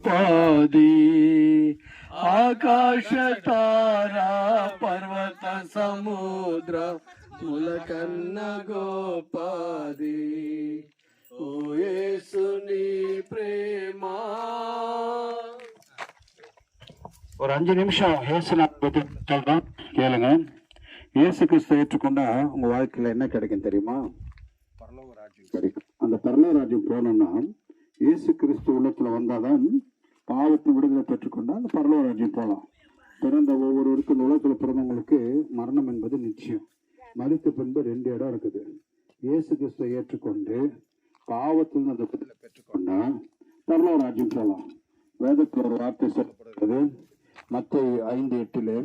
गोपादी आकाश तारा पर्वत समुद्र मुलकन्न गोपादी ओ येसुनी प्रेमा ஒரு 5 நிமிஷம் இயேசுவை பற்றி சொல்றோம், கேளுங்க. இயேசு கிறிஸ்துவை ஏற்றுக்கொண்டா உங்க வாழ்க்கையில என்ன கிடைக்கும் தெரியுமா? பரலோக ராஜ்யம் கிடைக்கும். அந்த பரலோக ராஜ்யம் போனோம்னா இயேசு கிறிஸ்து உள்ளத்துல வந்தாதான் பாவத்தை விடுதலை பெற்றுக்கொண்டா அந்த பரலோக ராஜ்யம் போகலாம். பிறந்த ஒவ்வொருவருக்கும் இந்த உலகத்துல பிறந்தவங்களுக்கு மரணம் என்பது நிச்சயம். மரித்த பின்பு 2 இடம் இருக்குது. இயேசு கிறிஸ்துவை ஏற்றுக்கொண்டு பாவத்தில் அந்த விடுதலை பெற்றுக்கொண்டா பரலோக ராஜ்யம் போகலாம். வேதத்தில் ஒரு வார்த்தை சொல்லப்படுகிறது. மத்தேயு 5:8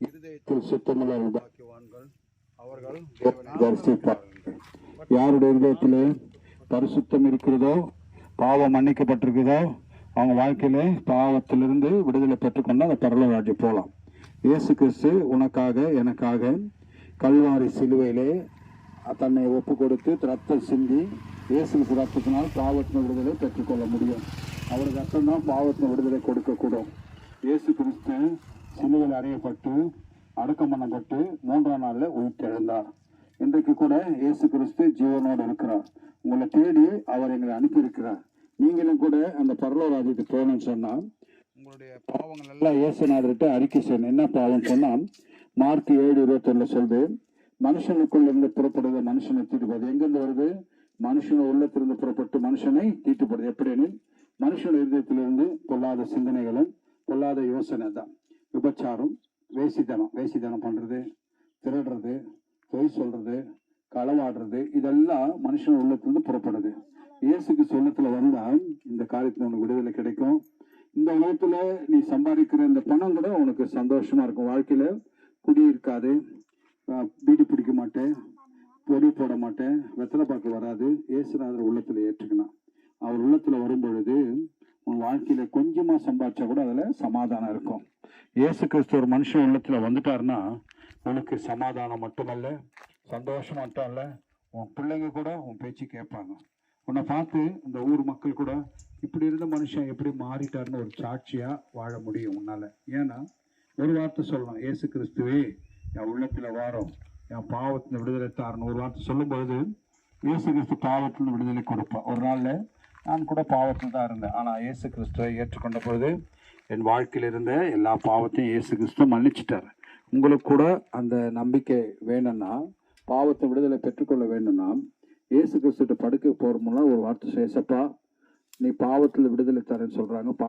இருதயத்தில் சுத்தமுள்ள பாக்கியவான்கள் அவர்கள் தேவனை தரிசிப்பார்கள். யாருடைய இருதயத்திலே பரிசுத்தம் இருக்கிறதோ, பாவம் மன்னிக்கப்பட்டிருக்குதோ, அவங்க வாழ்க்கையில பாவத்திலிருந்து விடுதலை பெற்றுக்கொண்டு அந்த பரலோக ராஜ்யம் போகலாம். இயேசு கிறிஸ்து உனக்காக எனக்காக கல்வாரி சிலுவையிலே தன்னை ஒப்பு கொடுத்து ரத்தம் சிந்தி இயேசு ரத்தத்தினால் பாவத்தின் விடுதலை பெற்றுக்கொள்ள முடியும். அவருக்கு ரத்தம் தான் பாவத்தின் விடுதலை கொடுக்கக்கூடும். இயேசு கிறிஸ்து சிலுவையில் அறையப்பட்டு அடக்கம் பண்ணப்பட்டு 3ஆம் நாள்ல உயிர்த்தெழுந்தார். இன்றைக்கு கூட இயேசு கிறிஸ்து ஜீவனோடு இருக்கிறார். உங்களை தேடி அவர் எங்களை அனுப்பியிருக்கிறார். நீங்களும் கூட அந்த பரலோக ராஜ்யத்துக்கு போகணும்னு சொன்னா உங்களுடைய பாவங்கள் எல்லாம் இயேசுநாதர்கிட்ட அறிக்கை செய்யணும். என்ன பாவம் சொன்னா மார்க் 7:21 சொல்லுது, மனுஷனுக்குள்ள இருந்து புறப்படுது மனுஷனை தீட்டுப்படுது. எங்கிருந்து வருது? மனுஷன உள்ளத்திலிருந்து புறப்பட்டு மனுஷனை தீட்டுப்படுது. எப்படின்னு மனுஷன இருதயத்திலிருந்து பொல்லாத சிந்தனைகளும் பொல்லாத யோசனை தான். விபச்சாரம், வேசித்தனம் பண்றது, திருடுறது, பொய் சொல்றது, களவாடுறது, இதெல்லாம் மனுஷன் உள்ளத்திலிருந்து புறப்படுது. இயேசுக்கு சொல்லத்துல வந்தா இந்த காரியத்துல உனக்கு விடுதலை கிடைக்கும். இந்த உலகத்துல நீ சம்பாதிக்கிற இந்த பணம் கூட உனக்கு சந்தோஷமா இருக்கும். வாழ்க்கையில குடி இருக்காது, பீடி பிடிக்க மாட்டேன், பொடி போட மாட்டேன், வெத்தலை பாக்கு வராது. இயேசுநாதர் உள்ளத்துல ஏற்றுக்கணும். அவர் உள்ளத்துல வரும் பொழுது உன் வாழ்க்கையில கொஞ்சமா சம்பாதிச்சா கூட அதுல சமாதானம் இருக்கும். இயேசு கிறிஸ்து ஒரு மனுஷன் உள்ளத்துல வந்துட்டாருன்னா உனக்கு சமாதானம் மட்டுமல்ல, சந்தோஷம் மட்டும் இல்ல, உன் பிள்ளைங்க கூட உன் பேச்சு கேட்பாங்க. உன்னை பார்த்து இந்த ஊர் மக்கள் கூட இப்படி இருந்த மனுஷன் எப்படி மாறிட்டாருன்னு ஒரு சாட்சியா வாழ முடியும் உன்னால. ஏன்னா ஒரு வார்த்தை சொல்லலாம், இயேசு கிறிஸ்துவே என் உள்ளத்துல வாரம், என் பாவத்தின் விடுதலை தாரணும் ஒரு வார்த்தை சொல்லும் பொழுது இயேசு கிறிஸ்து பாவத்தின் விடுதலை கொடுப்பான். ஒரு நாள்ல நான் கூட பாவத்தில் தான் இருந்தேன். ஆனால் இயேசு கிறிஸ்துவை ஏற்றுக்கொண்ட பொழுது என் வாழ்க்கையில் இருந்த எல்லா பாவத்தையும் இயேசு கிறிஸ்து மன்னிச்சிட்டார். உங்களுக்கு கூட அந்த நம்பிக்கை வேணும்னா, பாவத்தை விடுதலை பெற்றுக்கொள்ள வேணும்னா, இயேசு கிறிஸ்துட்ட படுக்க போகிற முன்னா ஒரு வார்த்தை, ஏசப்பா நீ பாவத்தில் விடுதலை தரேன்னு சொல்கிறாங்க.